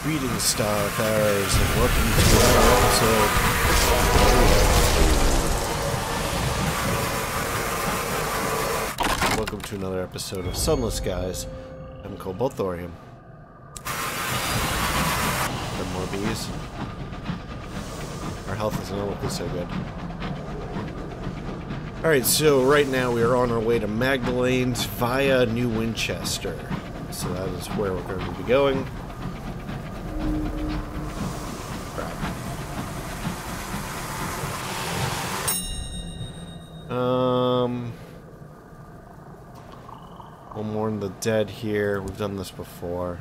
Greetings, Starfarers, and welcome to another episode. Welcome to another episode of Sunless, guys. I'm Cobalt Thorium. Got more bees. Our health is not looking so good. Alright, so right now we are on our way to Magdalene's via New Winchester. So that is where we're going to be going. We'll mourn the dead here. We've done this before.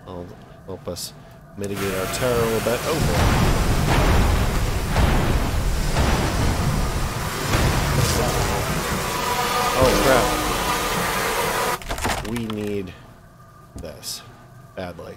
It'll help us mitigate our terror a little bit. Oh boy. Oh crap. We need this badly.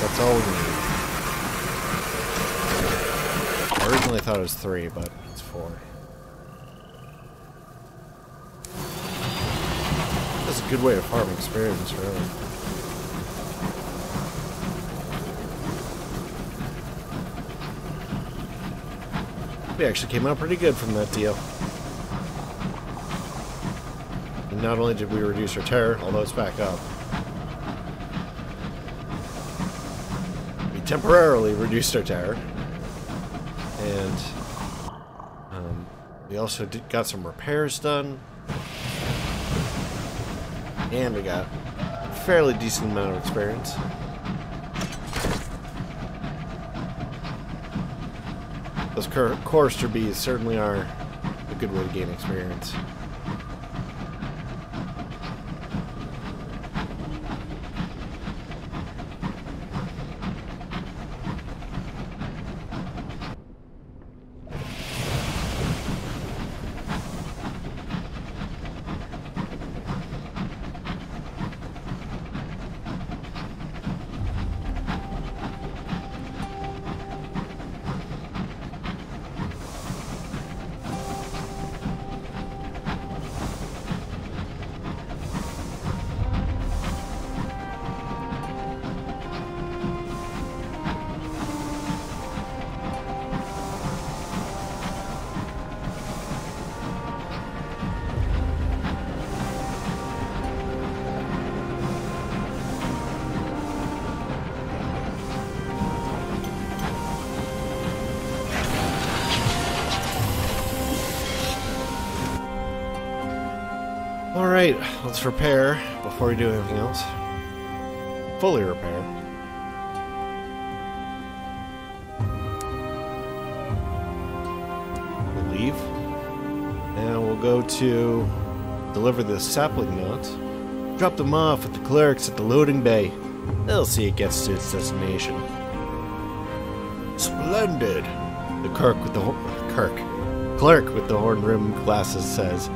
That's all we need. I originally thought it was 3, but it's 4. That's a good way to farm experience, really. We actually came out pretty good from that deal. And not only did we reduce our terror, although it's back up, temporarily reduced our terror, and we also got some repairs done, and we got a fairly decent amount of experience. Those chorister bees certainly are a good way to gain experience. Alright, let's repair before we do anything else. Fully repair. We'll leave. And we'll go to deliver the sapling notes. Drop them off with the clerics at the loading bay. They'll see it gets to its destination. Splendid! The clerk with the horn-rimmed glasses says.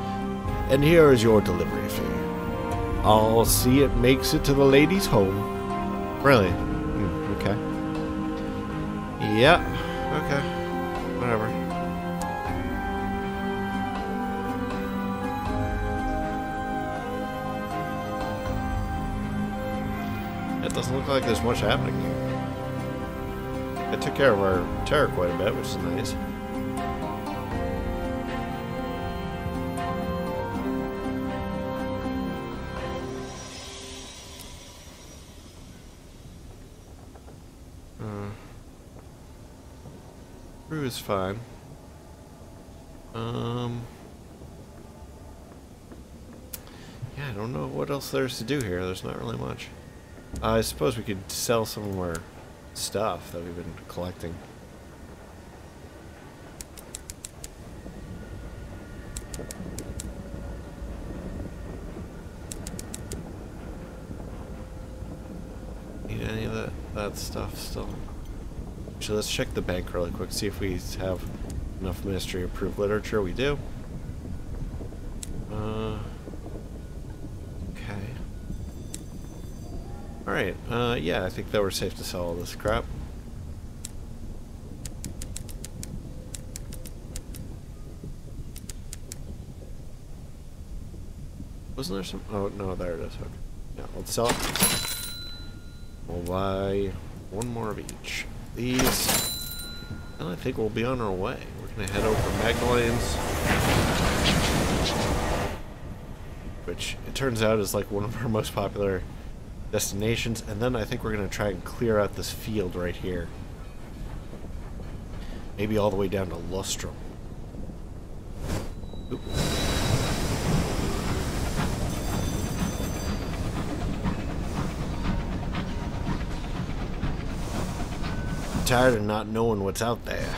And here is your delivery fee. I'll see it makes it to the lady's home. Really? Okay. Yeah. Okay. Whatever. It doesn't look like there's much happening here. I took care of our terror quite a bit, which is nice. Crew is fine. Yeah, I don't know what else there's to do here. There's not really much. I suppose we could sell some of our stuff that we've been collecting. Need any of that stuff still? Actually, let's check the bank really quick, see if we have enough ministry approved literature. We do. Okay. Alright, yeah, I think that we're safe to sell all this crap. Wasn't there some? Oh, no, there it is. Okay. Yeah, let's sell it. We'll buy one more of each. These. And I think we'll be on our way. We're going to head over to Magdalene's, which it turns out is like one of our most popular destinations. And then I think we're going to try and clear out this field right here. Maybe all the way down to Lustrum. Oop. Tired of not knowing what's out there.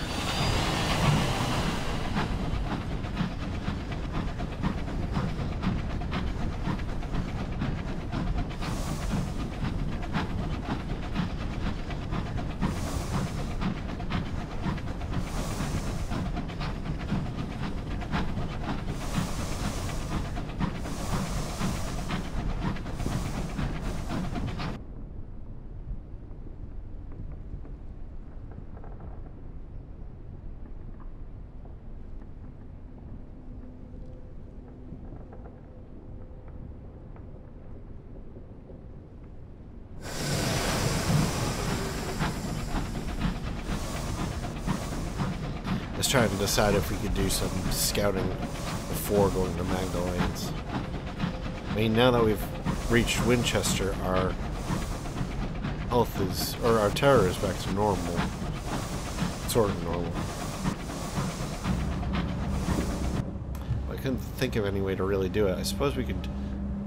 Just trying to decide if we could do some scouting before going to Magdalene's. I mean, now that we've reached Winchester, our health is, or our terror is back to normal. Sort of normal. I couldn't think of any way to really do it. I suppose we could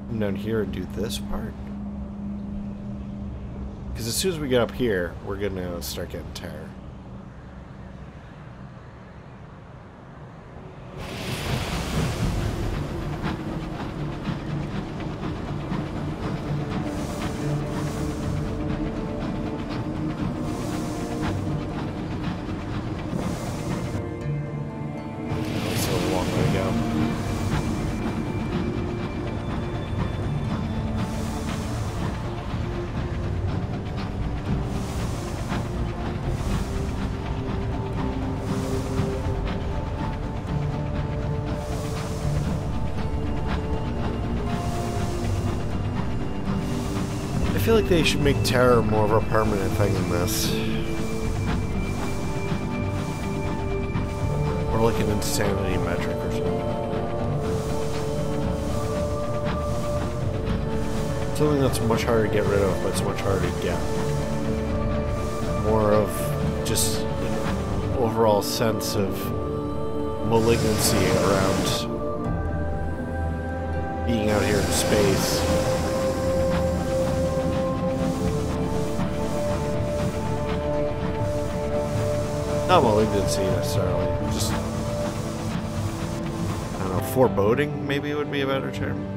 come down here and do this part. Because as soon as we get up here, we're gonna start getting terror. I feel like they should make terror more of a permanent thing in this. Or like an insanity metric or something. Something that's much harder to get rid of, but it's much harder to get. More of just an overall sense of malignancy around being out here in space. Not malignancy necessarily, just, I don't know, foreboding maybe would be a better term.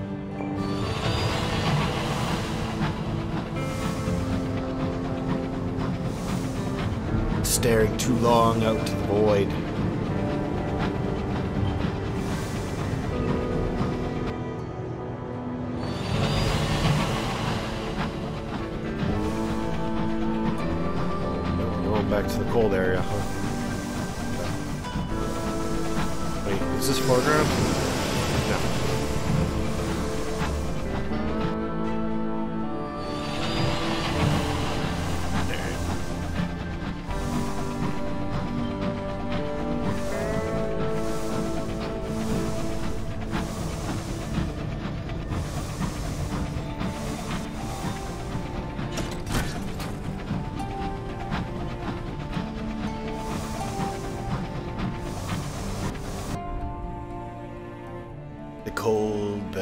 Staring too long out to the void. Going back to the cold area, huh? Is this foreground? No.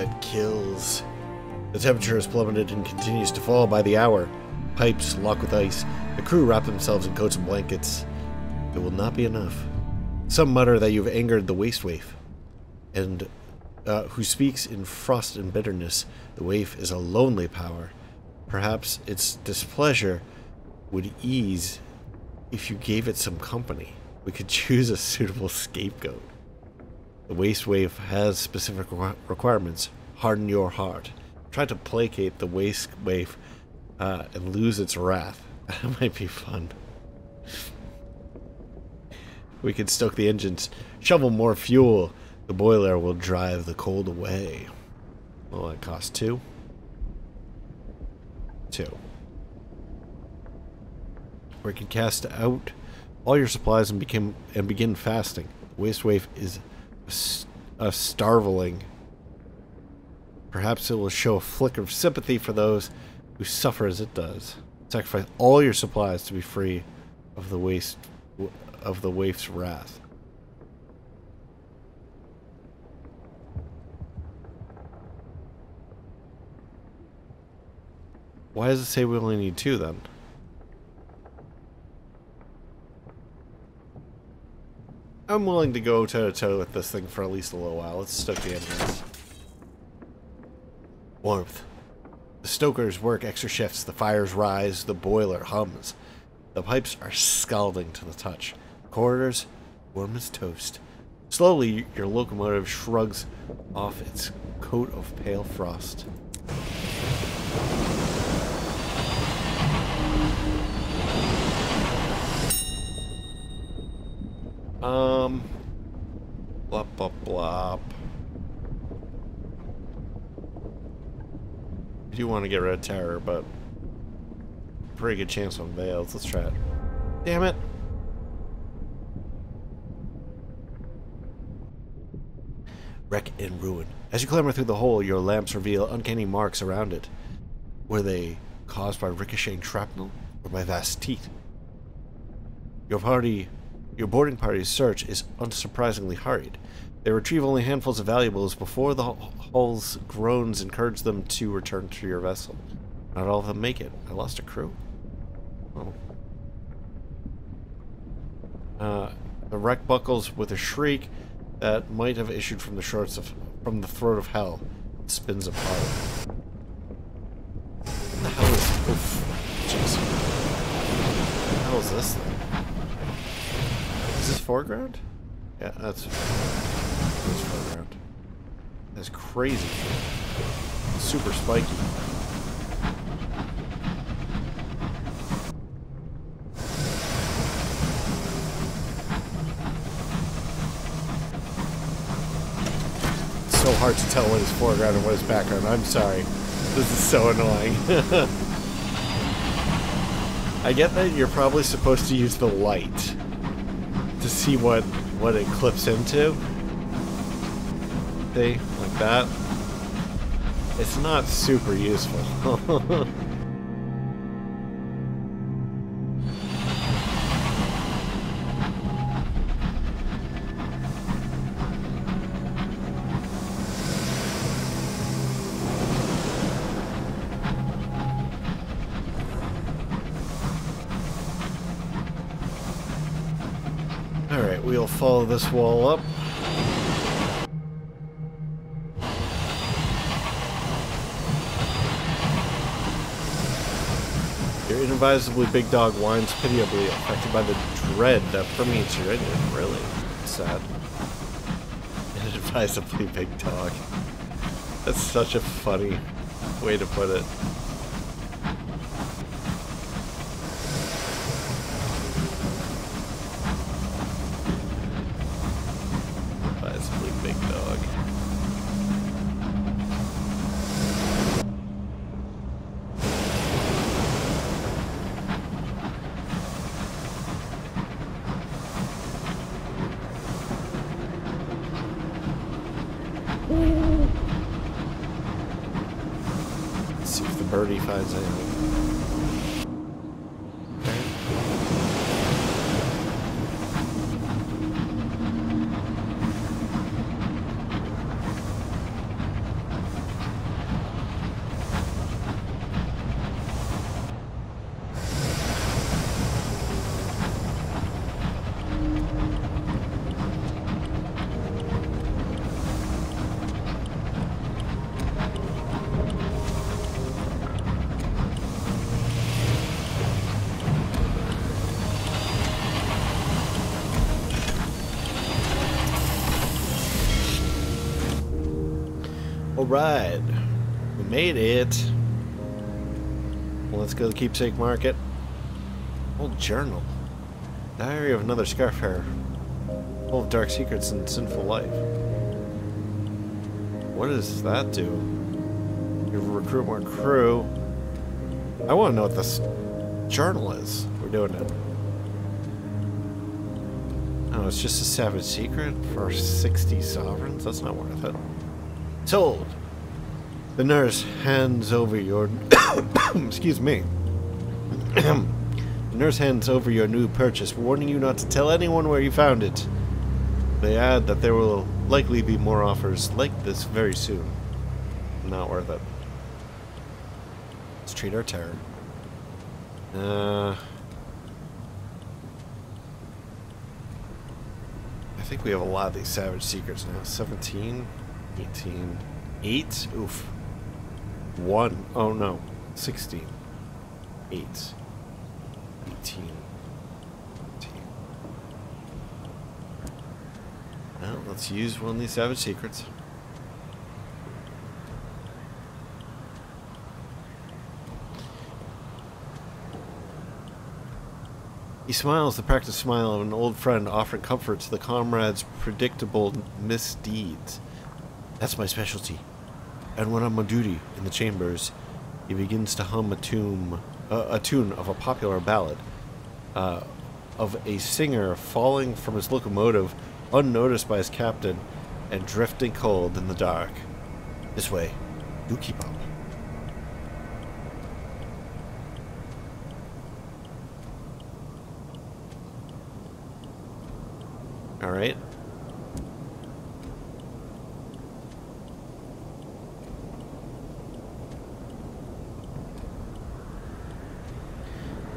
that kills. The temperature has plummeted and continues to fall by the hour. Pipes lock with ice. The crew wrap themselves in coats and blankets. It will not be enough. Some mutter that you've angered the Waste Waif, and who speaks in frost and bitterness. The waif is a lonely power. Perhaps its displeasure would ease if you gave it some company. We could choose a suitable scapegoat. The Waste Waif has specific requirements. Harden your heart. Try to placate the Waste Waif and lose its wrath. That might be fun. We can stoke the engines, shovel more fuel. The boiler will drive the cold away. Well, that costs 2. 2. We can cast out all your supplies and begin fasting. The Waste Waif is a starveling. Perhaps it will show a flicker of sympathy for those who suffer as it does. Sacrifice all your supplies to be free of the waif's wrath. Why does it say we only need 2 then? I'm willing to go toe to toe with this thing for at least a little while. Let's stoke the engines. Warmth. The stokers work extra shifts. The fires rise. The boiler hums. The pipes are scalding to the touch. Corridors, warm as toast. Slowly, your locomotive shrugs off its coat of pale frost. Blop, blop, blop. I do want to get rid of terror, but pretty good chance on veils. Let's try it. Damn it. Wreck and ruin. As you clamber through the hole, your lamps reveal uncanny marks around it. Were they caused by ricocheting shrapnel or by vast teeth? Your boarding party's search is unsurprisingly hurried. They retrieve only handfuls of valuables before the hull's groans encourage them to return to your vessel. Not all of them make it. I lost a crew. Oh. The wreck buckles with a shriek that might have issued from the throat of hell. It spins apart. What the hell is... Oof. Jeez. What the hell is this thing? Is this foreground? Yeah, that's foreground. That's crazy. Super spiky. It's so hard to tell what is foreground and what is background. I'm sorry. This is so annoying. I get that you're probably supposed to use the light to see what it clips into. See? Like that. It's not super useful. Alright, we'll follow this wall up. Your inadvisably big dog whines pitiably, affected by the dread that permeates your engine. Really sad. Inadvisably big dog. That's such a funny way to put it. Inadvisably big dog. Let's see if the birdie finds anything. Alright. We made it. Well, let's go to the Keepsake Market. Old journal. Diary of another scarf hair. Full of dark secrets and sinful life. What does that do? You recruit more crew. I want to know what this journal is. We're doing it. Oh, it's just a savage secret for 60 sovereigns? That's not worth it. Sold. The nurse hands over your... Excuse me. The nurse hands over your new purchase, warning you not to tell anyone where you found it. They add that there will likely be more offers like this very soon. Not worth it. Let's treat our terror. I think we have a lot of these savage secrets now. 17, 18, 8? Oof. 1. Oh no. 16. 8. 18. 18. Well, let's use one of these savage secrets. He smiles the practiced smile of an old friend offering comfort to the comrade's predictable misdeeds. That's my specialty. And when I'm on duty in the chambers, he begins to hum a tune of a popular ballad, of a singer falling from his locomotive unnoticed by his captain and drifting cold in the dark. This way. Do keep up. Alright.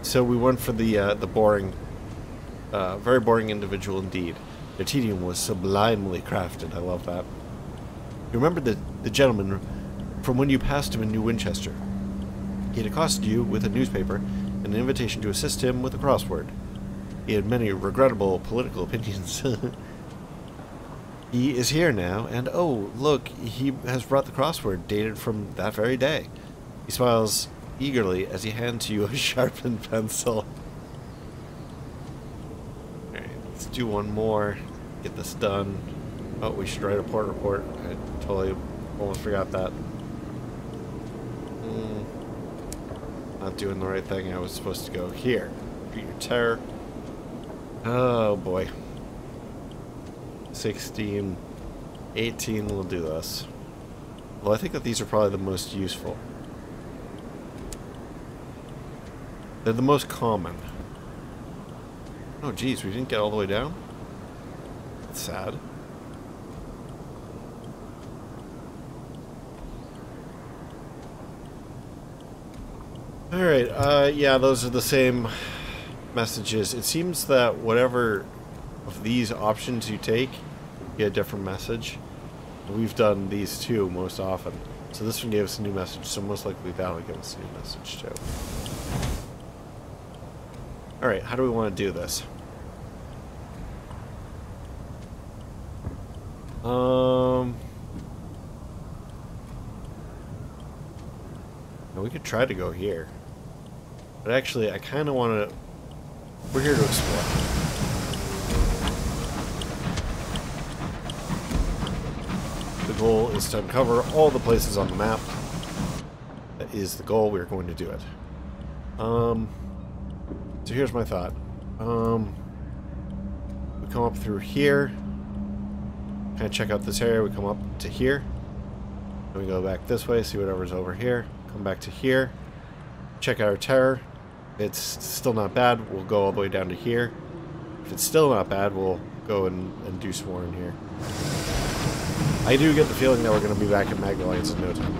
So we went for the boring, very boring individual indeed. Their tedium was sublimely crafted. I love that. You remember the gentleman from when you passed him in New Winchester. He had accosted you with a newspaper and an invitation to assist him with a crossword. He had many regrettable political opinions. He is here now, and oh, look, he has brought the crossword dated from that very day. He smiles eagerly as he hands you a sharpened pencil. Alright, let's do one more. Get this done. Oh, we should write a port report. I totally almost forgot that. Not doing the right thing. I was supposed to go here. Treat your terror. Oh boy. 16, 18 will do this. Well, I think that these are probably the most useful. They're the most common. Oh geez, we didn't get all the way down? That's sad. Alright, yeah, those are the same messages. It seems that whatever of these options you take, you get a different message. We've done these two most often. So this one gave us a new message, so most likely that'll give us a new message too. Alright, how do we want to do this? We could try to go here. But actually, I kind of want to... We're here to explore. The goal is to uncover all the places on the map. That is the goal. We're going to do it. So here's my thought. We come up through here. Kind of check out this area. We come up to here. Then we go back this way, see whatever's over here. Come back to here. Check out our terror. If it's still not bad, we'll go all the way down to here. If it's still not bad, we'll go and do some more in here. I do get the feeling that we're going to be back at Magdalene's in no time.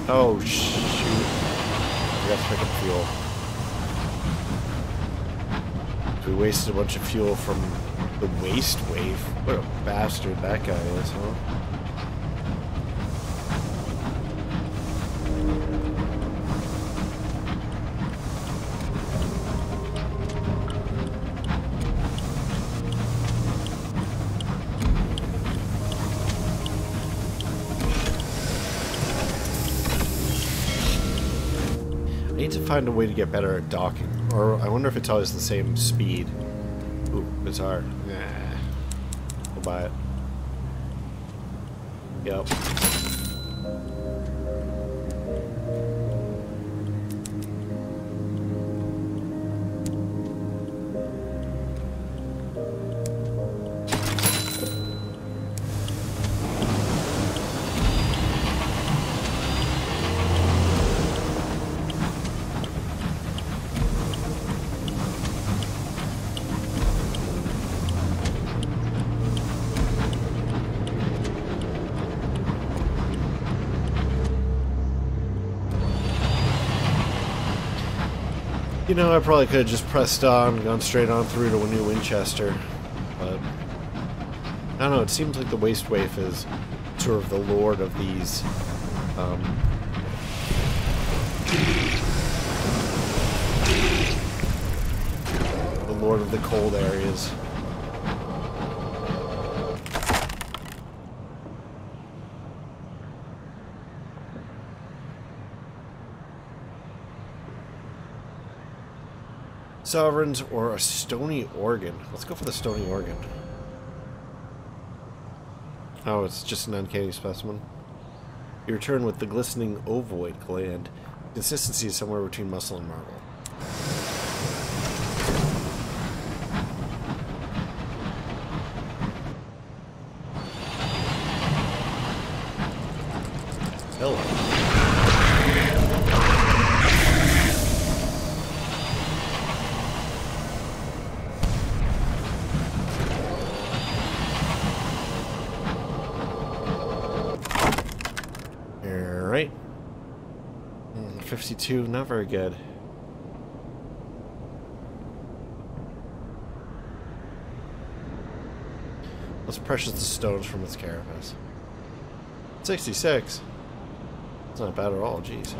Oh, shoot. I forgot to pick up fuel. So we wasted a bunch of fuel from the Waste Waif. What a bastard that guy is, huh? need to find a way to get better at docking. Or I wonder if it's always the same speed. Ooh, bizarre. Nah. We'll buy it. Yep. You know, I probably could have just pressed on and gone straight on through to a New Winchester, but I don't know, it seems like the Waste Waif is sort of the lord of these, the lord of the cold areas. Sovereigns or a stony organ. Let's go for the stony organ. Oh, it's just an uncanny specimen. You return with the glistening ovoid gland. Consistency is somewhere between muscle and marble. Hello. Alright. 52, not very good. Let's precious the stones from its carapace. 66. It's not bad at all, jeez.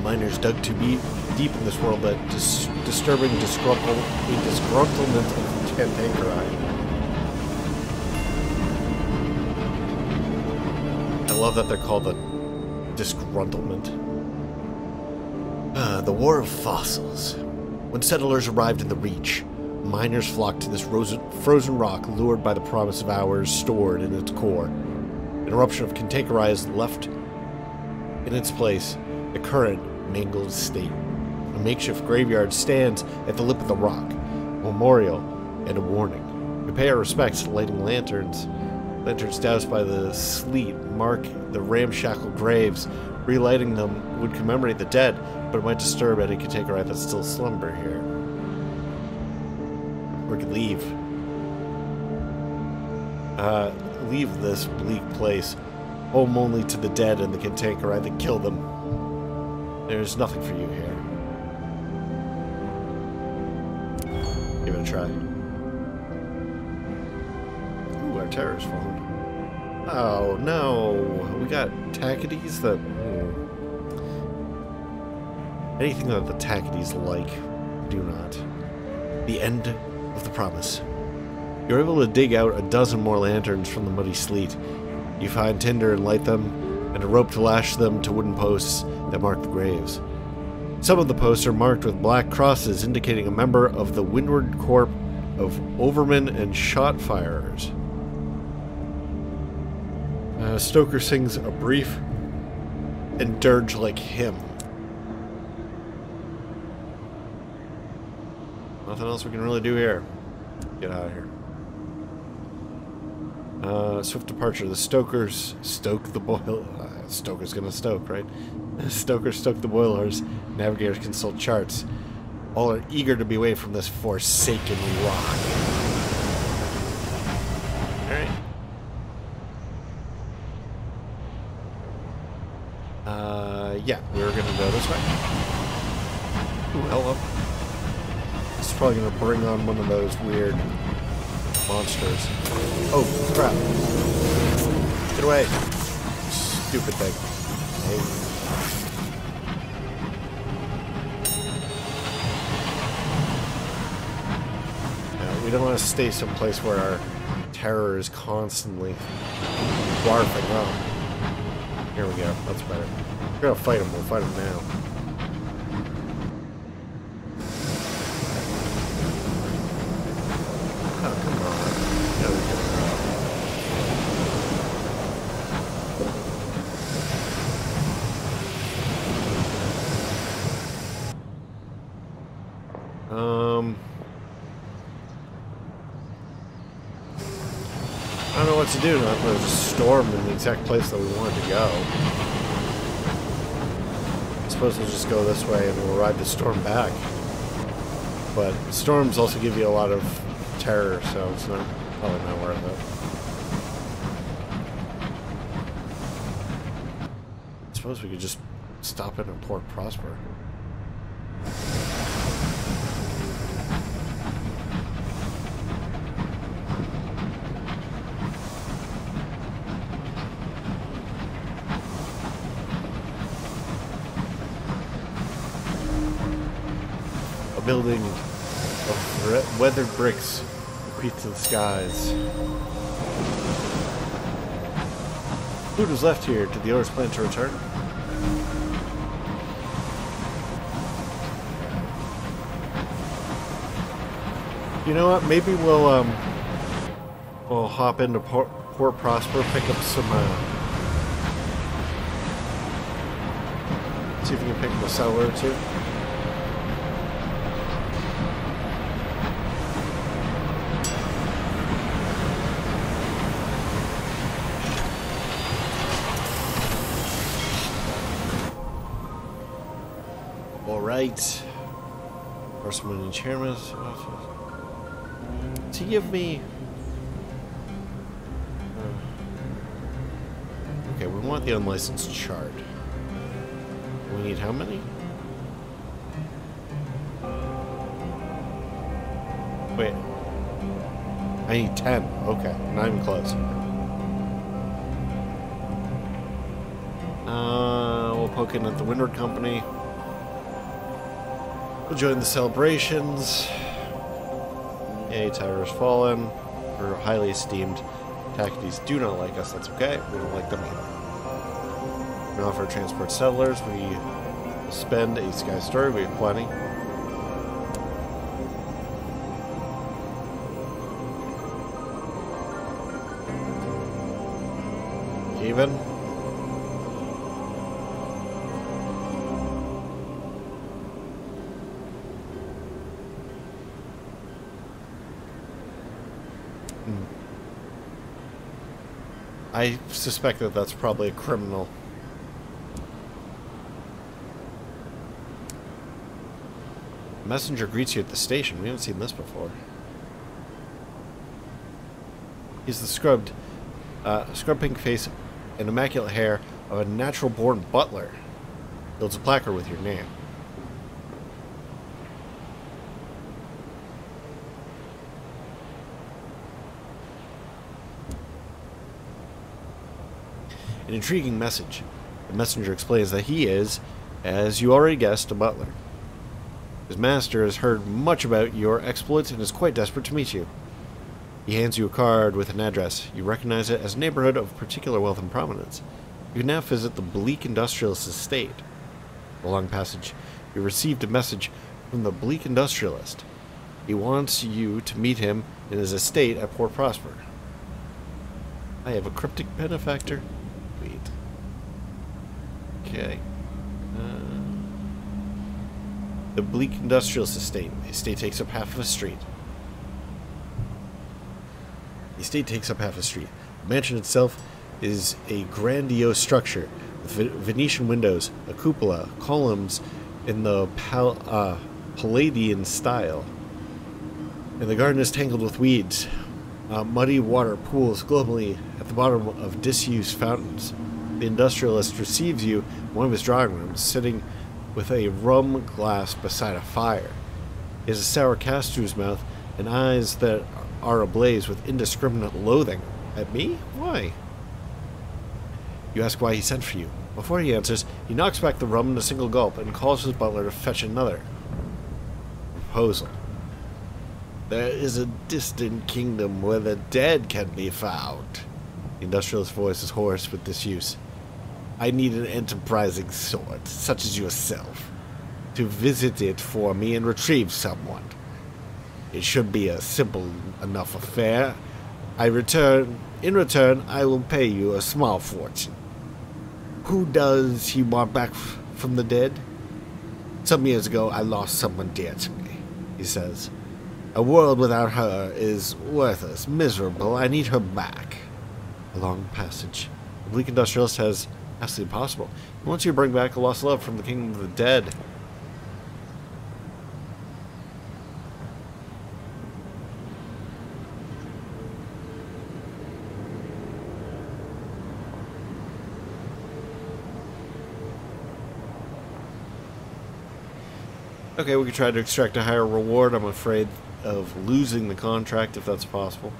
Miners dug too deep in this world that disturbing disgruntlement of cantankerite. I love that they're called the Disgruntlement. The War of Fossils. When settlers arrived in the Reach, miners flocked to this frozen rock, lured by the promise of hours stored in its core. An eruption of cantankerite is left in its place, the current mangled state. A makeshift graveyard stands at the lip of the rock, a memorial and a warning. We pay our respects, lighting lanterns. Lanterns doused by the sleet mark the ramshackle graves. Relighting them would commemorate the dead, but it might disturb any cantankerite that still slumber here. We could leave. Leave this bleak place, home only to the dead and the cantankerite that killed them. There's nothing for you here. Give it a try. Ooh, our terror's fallen. Oh, no. We got Tackities that... Anything that the Tackities like, do not. The end of the promise. You're able to dig out a dozen more lanterns from the muddy sleet. You find tinder and light them, and a rope to lash them to wooden posts that mark the graves. Some of the posts are marked with black crosses indicating a member of the Windward Corps of Overmen and Shot Firers. Stoker sings a brief and dirge-like hymn. Nothing else we can really do here. Get out of here. Swift departure. The Stokers stoke the boil. Stoker's gonna stoke, right? Stokers stoke the boilers. Navigators consult charts. All are eager to be away from this forsaken rock. Alright. Yeah, we're gonna go this way. Ooh, hello. This is probably gonna bring on one of those weird monsters. Oh, crap. Get away. Stupid thing. Hey. We don't want to stay someplace where our terror is constantly barfing up. Here we go. That's better. We're gonna fight him. We'll fight him now. Oh, come on. No, we I don't know what to do. There's a storm in the exact place that we wanted to go. I suppose we'll just go this way and we'll ride the storm back. But storms also give you a lot of terror, so it's probably not worth it. I suppose we could just stop in at Port Prosper. A building of weathered bricks repeats to the skies. Food was left here. Did the owners plan to return? You know what? Maybe we'll hop into Port Prosper, pick up some. See if we can pick up a settler or two. Alright. Horseman and chairman. To give me. Okay, we want the unlicensed shard. We need how many? Wait. I need 10. Okay, not even close. We'll poke in at the Windward Company. We'll join the celebrations. Yay, Tyre has fallen. We're highly esteemed. Tackities do not like us, that's okay. We don't like them either. We offer transport settlers. We spend a sky story. We have plenty. Even. I suspect that that's probably a criminal. Messenger greets you at the station. We haven't seen this before. He's the scrub pink face and immaculate hair of a natural-born butler. Builds a placard with your name. An intriguing message. The messenger explains that he is, as you already guessed, a butler. His master has heard much about your exploits and is quite desperate to meet you. He hands you a card with an address. You recognize it as a neighborhood of particular wealth and prominence. You can now visit the Bleak Industrialist estate. Along passage, you received a message from the Bleak Industrialist. He wants you to meet him in his estate at Port Prosper. I have a cryptic benefactor. Wait. Okay. The Bleak Industrialist estate. The estate takes up half of a street. The estate takes up half a street. The mansion itself is a grandiose structure with Venetian windows, a cupola, columns in the Palladian style. And the garden is tangled with weeds. Muddy water pools globally at the bottom of disused fountains. The industrialist receives you in one of his drawing rooms, sitting with a rum glass beside a fire. He has a sour cast to his mouth and eyes that are ablaze with indiscriminate loathing. At me? Why? You ask why he sent for you. Before he answers, he knocks back the rum in a single gulp and calls his butler to fetch another. Proposal. There is a distant kingdom where the dead can be found. The industrialist's voice is hoarse with disuse. I need an enterprising sort, such as yourself, to visit it for me and retrieve someone. It should be a simple enough affair. In return, I will pay you a small fortune. Who does he want back from the dead? Some years ago, I lost someone dear to me, he says. A world without her is worthless, miserable. I need her back. A long passage. The bleak industrialist has asked the impossible. He wants you to bring back a lost love from the kingdom of the dead. Okay, we could try to extract a higher reward. I'm afraid of losing the contract if that's possible.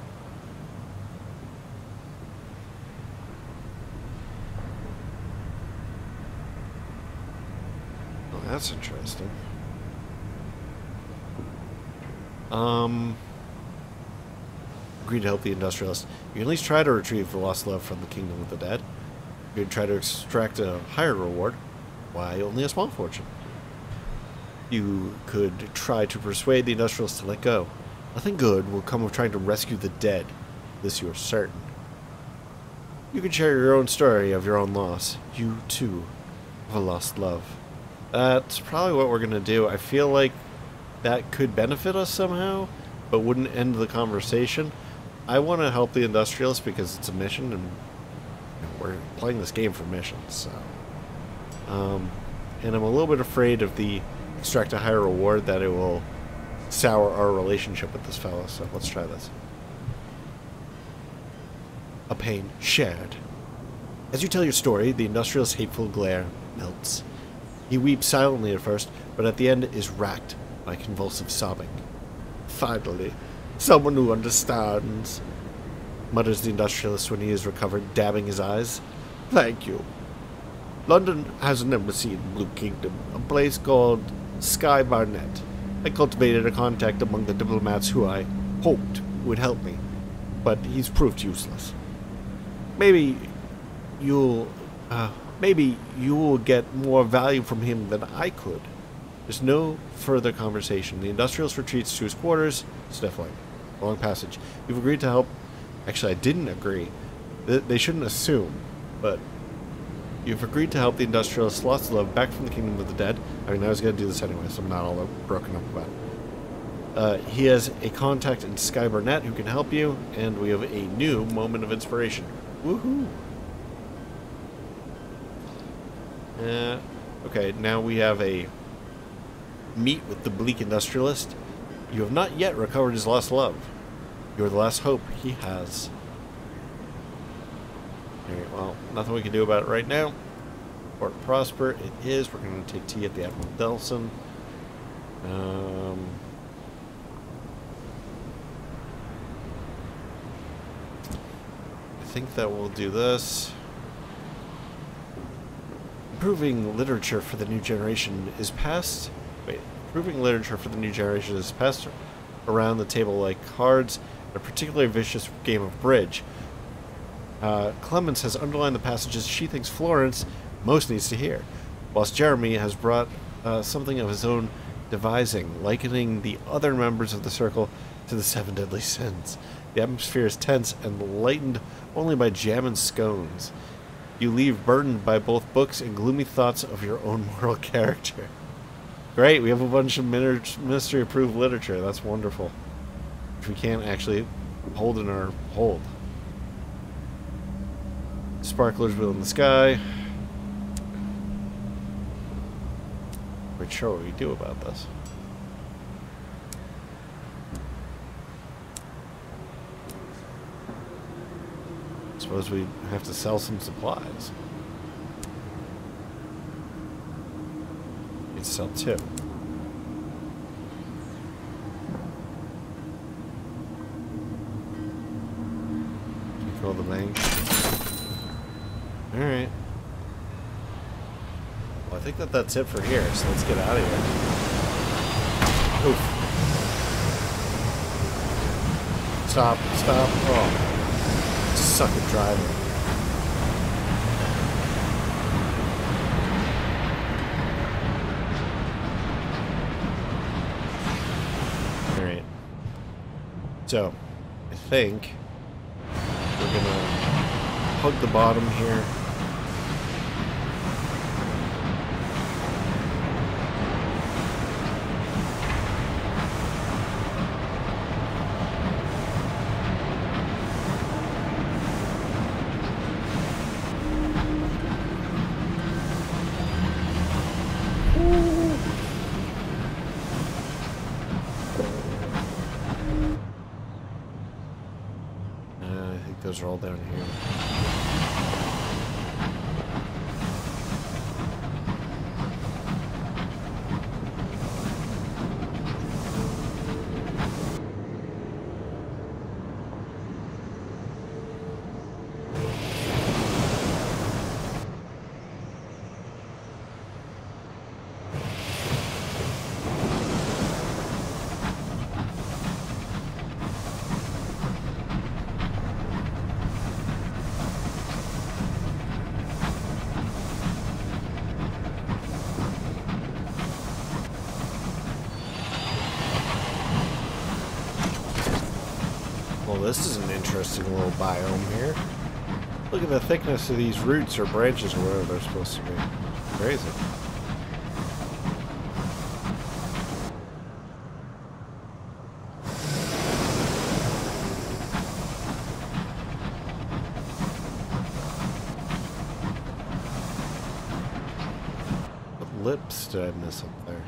Oh, that's interesting. Agree to help the industrialist. You can at least try to retrieve the lost love from the kingdom of the dead. You can try to extract a higher reward. Why, only a small fortune. You could try to persuade the industrialists to let go. Nothing good will come of trying to rescue the dead. This you are certain. You can share your own story of your own loss. You, too, have a lost love. That's probably what we're going to do. I feel like that could benefit us somehow, but wouldn't end the conversation. I want to help the industrialists because it's a mission, and we're playing this game for missions. So, and I'm a little bit afraid of the extract a higher reward, that it will sour our relationship with this fellow, so let's try this. A pain shared. As you tell your story, the industrialist's hateful glare melts. He weeps silently at first, but at the end is racked by convulsive sobbing. Finally, someone who understands, mutters the industrialist when he is recovered, dabbing his eyes. Thank you. London has an embassy in Blue Kingdom, a place called Sky Barnet. I cultivated a contact among the diplomats who I hoped would help me, but he's proved useless. Maybe you'll get more value from him than I could. There's no further conversation. The industrialist retreats to his quarters, sniffling. Long passage. You've agreed to help. Actually, I didn't agree. They shouldn't assume, but you've agreed to help the industrialist lost love back from the kingdom of the dead. I mean, I was going to do this anyway, so I'm not all broken up about it. He has a contact in Sky Barnet who can help you, and we have a new moment of inspiration. Woohoo! Okay, now we have a meet with the bleak industrialist. You have not yet recovered his lost love. You are the last hope he has. Alright, well, nothing we can do about it right now. Port Prosper, it is. We're going to take tea at the Admiral Delson. I think that we'll do this. Improving literature for the new generation is passed. Wait, improving literature for the new generation is passed around the table like cards, a particularly vicious game of bridge. Clemens has underlined the passages she thinks Florence most needs to hear, whilst Jeremy has brought something of his own devising, likening the other members of the circle to the 7 deadly sins. The atmosphere is tense and lightened only by jam and scones. You leave burdened by both books and gloomy thoughts of your own moral character. Great, we have a bunch of ministry-approved literature. That's wonderful. Which we can't actually hold in our hold. Sparklers wheel in the sky. Quite sure what we do about this. Suppose we have to sell some supplies. Need to sell 2. Control the bank. Alright. Well, I think that's it for here, so let's get out of here. Oof. Stop, stop. Oh. Just suck at driving. Alright. So, I think we're gonna hug the bottom here. Those are all down here. This is an interesting little biome here. Look at the thickness of these roots or branches or whatever they're supposed to be. Crazy. What lips did I miss up there?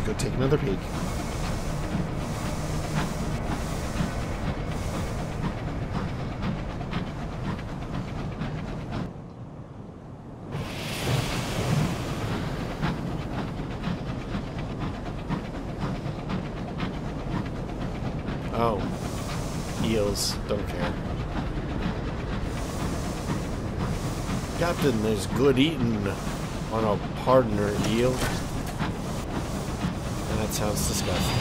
Go take another peek. Oh, eels, don't care. Captain, there's good eating on a partner eel. That sounds disgusting.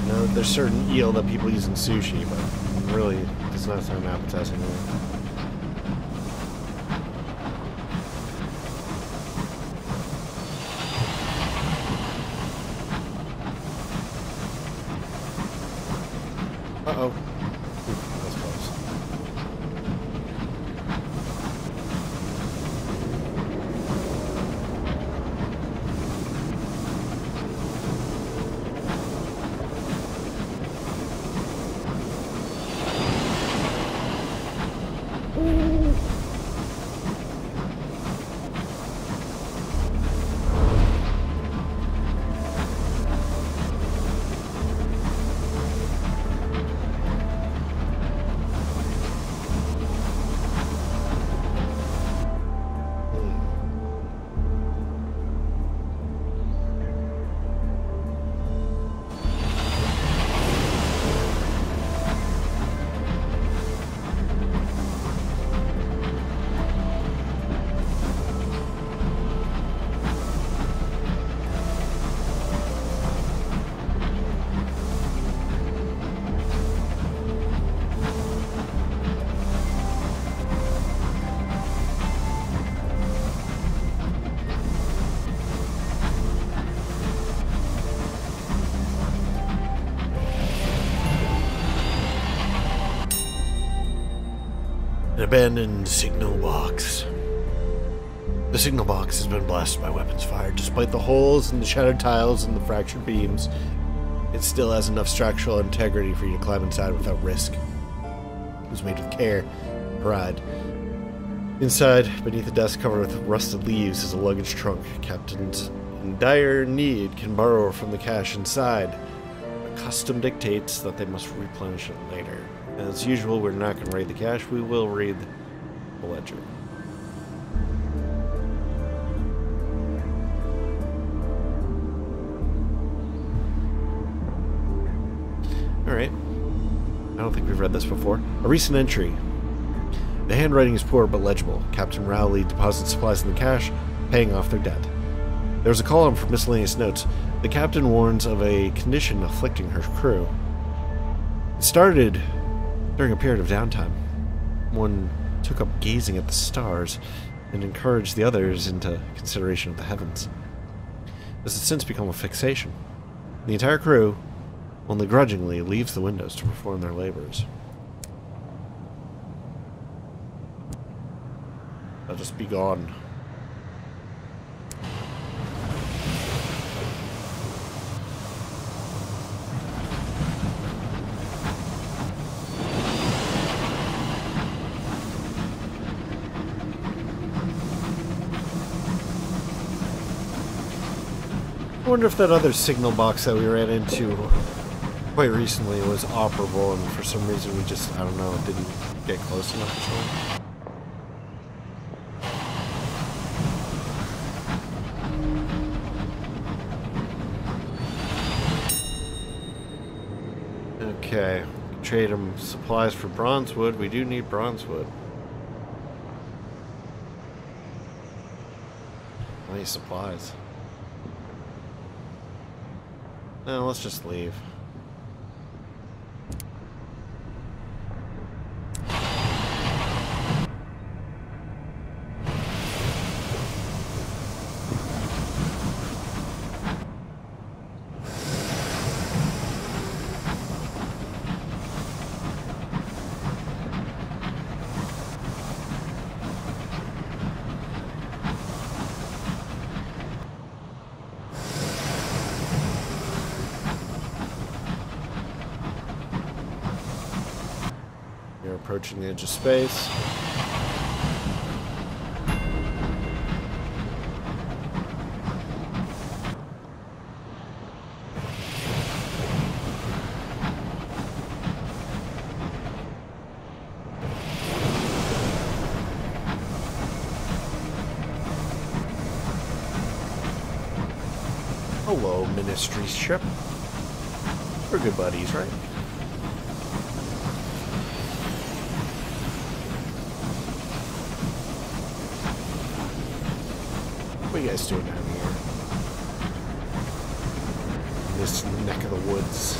You know, there's certain eel that people use in sushi, but really does not sound appetizing. Uh-oh. That's close. An abandoned signal box. The signal box has been blasted by weapons fired. Despite the holes in the shattered tiles and the fractured beams, it still has enough structural integrity for you to climb inside without risk. It was made with care, pride. Inside, beneath a desk covered with rusted leaves, is a luggage trunk. Captains in dire need can borrow from the cash inside. The custom dictates that they must replenish it later. As usual, we're not going to raid the cache, we will raid the ledger. Alright. I don't think we've read this before. A recent entry. The handwriting is poor but legible. Captain Rowley deposits supplies in the cache, paying off their debt. There was a column for miscellaneous notes. The captain warns of a condition afflicting her crew. It started during a period of downtime. One took up gazing at the stars and encouraged the others into consideration of the heavens. This has since become a fixation. The entire crew only grudgingly leaves the windows to perform their labors. I'll just be gone. I wonder if that other signal box that we ran into quite recently was operable, and for some reason we just, I don't know, didn't get close enough or something. Okay, trade them supplies for bronze wood. We do need bronze wood. How many supplies? No, let's just leave. Approaching the edge of space. Hello, Ministry ship. We're good buddies, right? What are you guys doing down here? In this neck of the woods.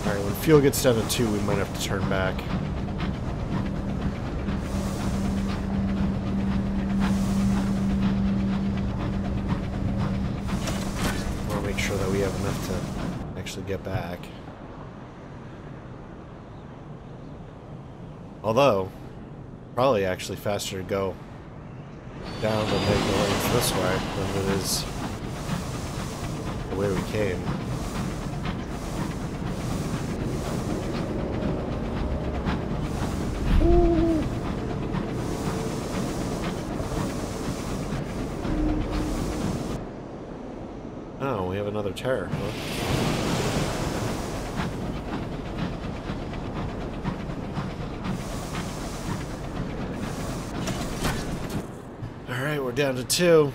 Alright, when fuel gets down to 2, we might have to turn back. I want to make sure that we have enough to actually get back. Although, probably actually faster to go down the main lanes this way than it is the way we came. Oh, we have another terror, huh? Alright, we're down to 2.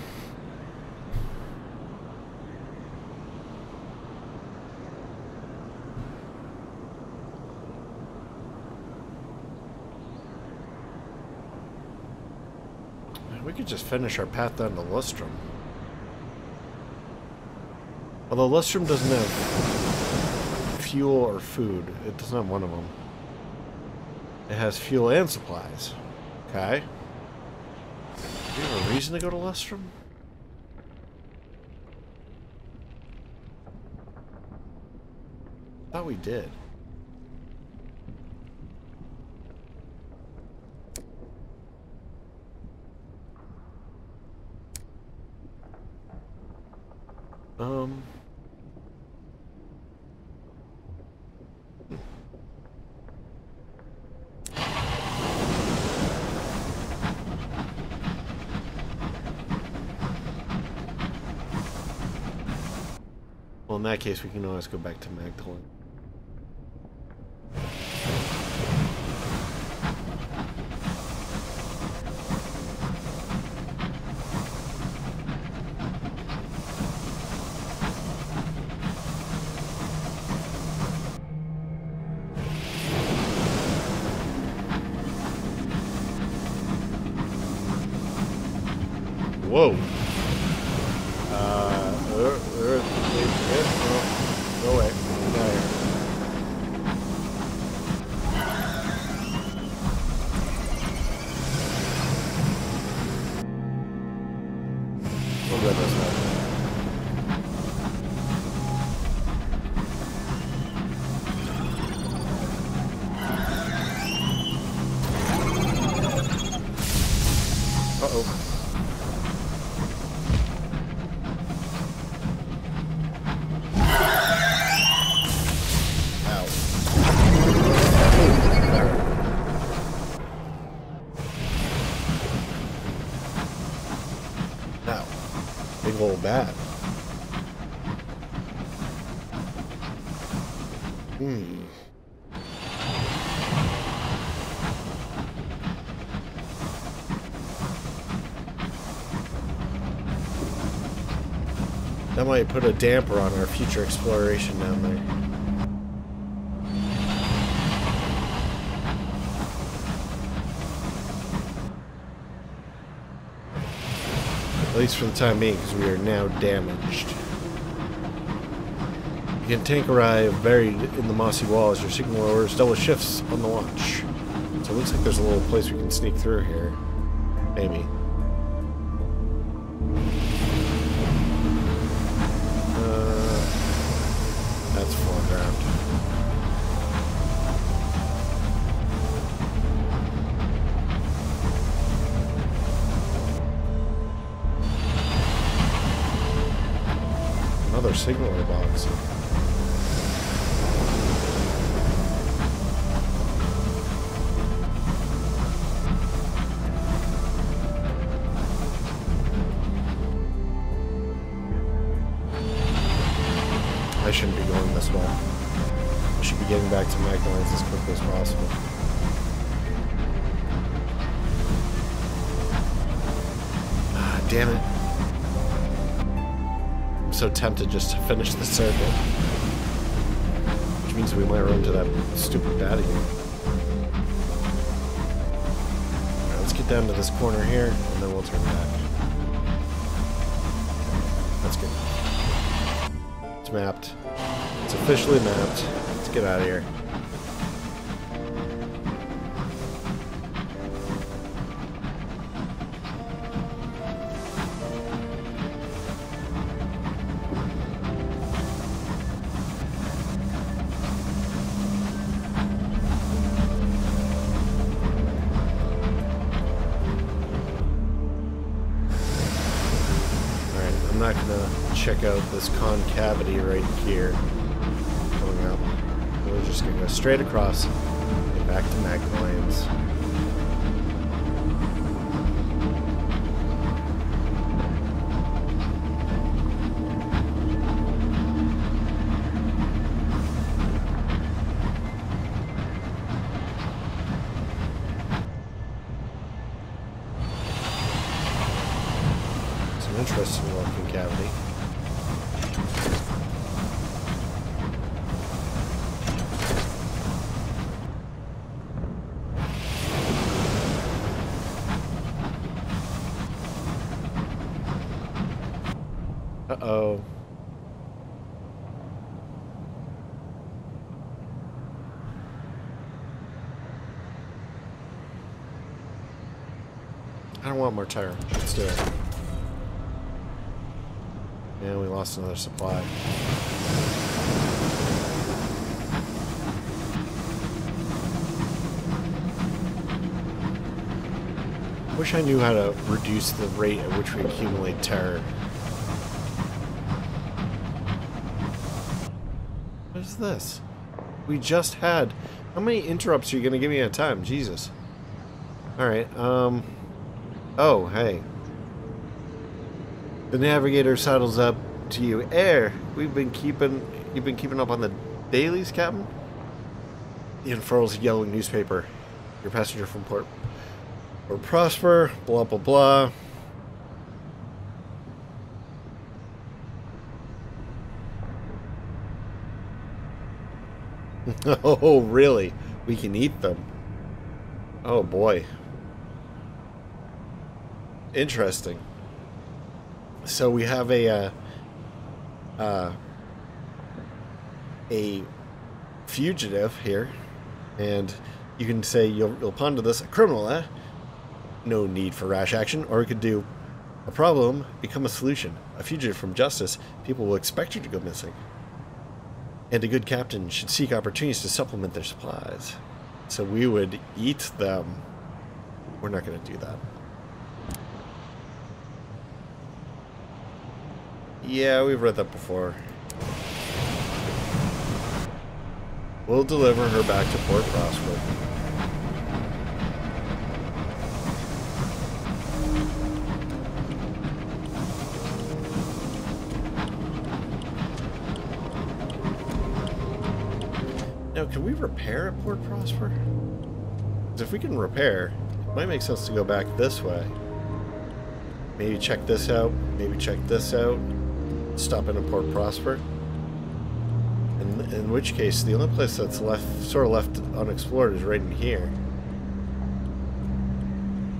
We could just finish our path down to Lustrum. Although Lustrum doesn't have fuel or food. It doesn't have one of them. It has fuel and supplies. Okay. Do you have a reason to go to Lustrum? I thought we did. Well, in that case, we can always go back to Magdalene. Whoa. Go away. There. We'll go this way. Uh-oh. Big old bat. That might put a damper on our future exploration down there. At least for the time being, because we are now damaged. You can tank arrive buried in the mossy walls. Your signal orders double shifts on the watch. So it looks like there's a little place we can sneak through here. Maybe. That's foreground. Another signaler box. I shouldn't be going this way. I should be getting back to Magdalene's as quickly as possible. Ah, damn it. I'm so tempted just to finish the circle. Which means we might run into that stupid bat again. Alright, let's get down to this corner here, and then we'll turn back. That's good. It's mapped. It's officially mapped. Let's get out of here. Alright, I'm not gonna check out this concavity right here. Coming up. We're just gonna go straight across and back to Magdalene's. Some interesting looking cavity. Uh-oh. I don't want more tire. Let's do it. Yeah, we lost another supply. Wish I knew how to reduce the rate at which we accumulate terror. What is this? We just had... How many interrupts are you going to give me at a time? Jesus. Alright, Oh, hey. The navigator saddles up to you. Air, you've been keeping up on the dailies, Captain? He unfurls a yellow newspaper. Your passenger from Port Prosper, blah, blah, blah. Oh, really? We can eat them. Oh, boy. Interesting. So we have a fugitive here, and you can say you'll ponder this: a criminal, eh? No need for rash action. Or we could do a problem become a solution. A fugitive from justice. People will expect you to go missing. And a good captain should seek opportunities to supplement their supplies. So we would eat them. We're not going to do that. Yeah, we've read that before. We'll deliver her back to Port Prosper. Now, can we repair at Port Prosper? Because if we can repair, it might make sense to go back this way. Maybe check this out. Maybe check this out. Stop in at Port Prosper. In which case, the only place that's sort of left unexplored is right in here.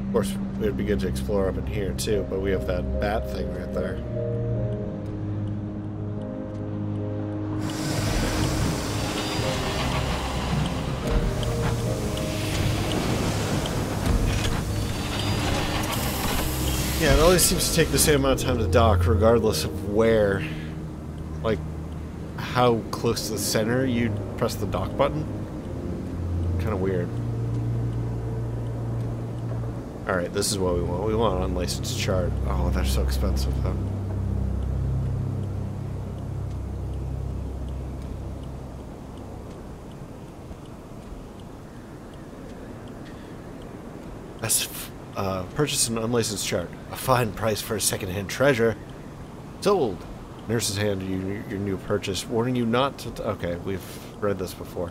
Of course, it would be good to explore up in here too, but we have that bat thing right there. Yeah, it always seems to take the same amount of time to dock, regardless of where, like, how close to the center you press the dock button. Kind of weird. Alright, this is what we want. We want an unlicensed chart. Oh, they're so expensive, though. Purchase an unlicensed chart. A fine price for a second-hand treasure. Sold. Nurses hand you your new purchase, warning you not to... Okay, we've read this before.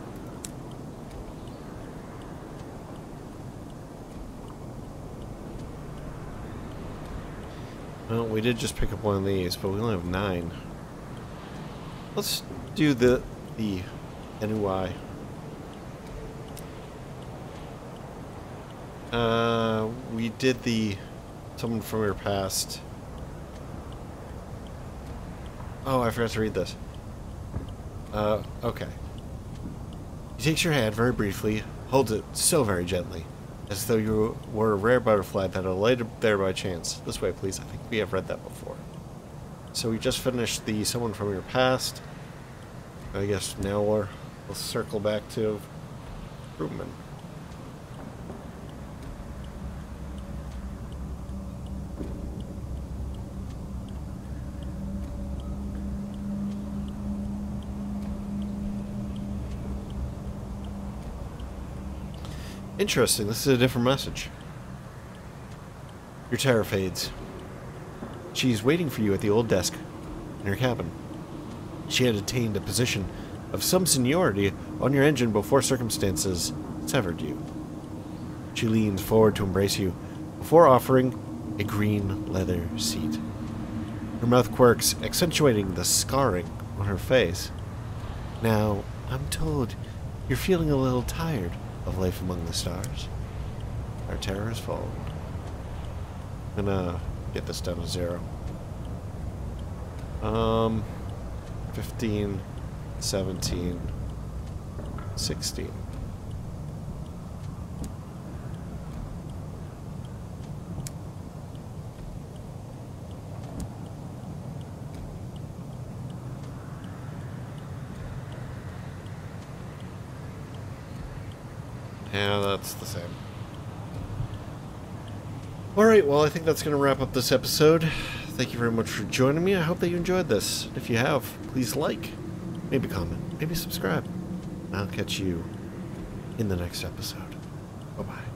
Well, we did just pick up one of these, but we only have 9. Let's do the NUI. We did the someone from your past. Oh, I forgot to read this. Okay. He takes your hand very briefly, holds it so very gently, as though you were a rare butterfly that alighted there by chance. This way, please. I think we have read that before. So we just finished the someone from your past. I guess now we'll circle back to improvement. Interesting, this is a different message. Your terror fades. She's waiting for you at the old desk in her cabin. She had attained a position of some seniority on your engine before circumstances severed you. She leans forward to embrace you before offering a green leather seat. Her mouth quirks, accentuating the scarring on her face. Now, I'm told you're feeling a little tired of life among the stars. Our terror has fallen. I'm gonna get this down to 0. 15, 17, 16. Yeah, that's the same. Alright, well, I think that's going to wrap up this episode. Thank you very much for joining me. I hope that you enjoyed this. If you have, please like, maybe comment, maybe subscribe. I'll catch you in the next episode. Bye-bye.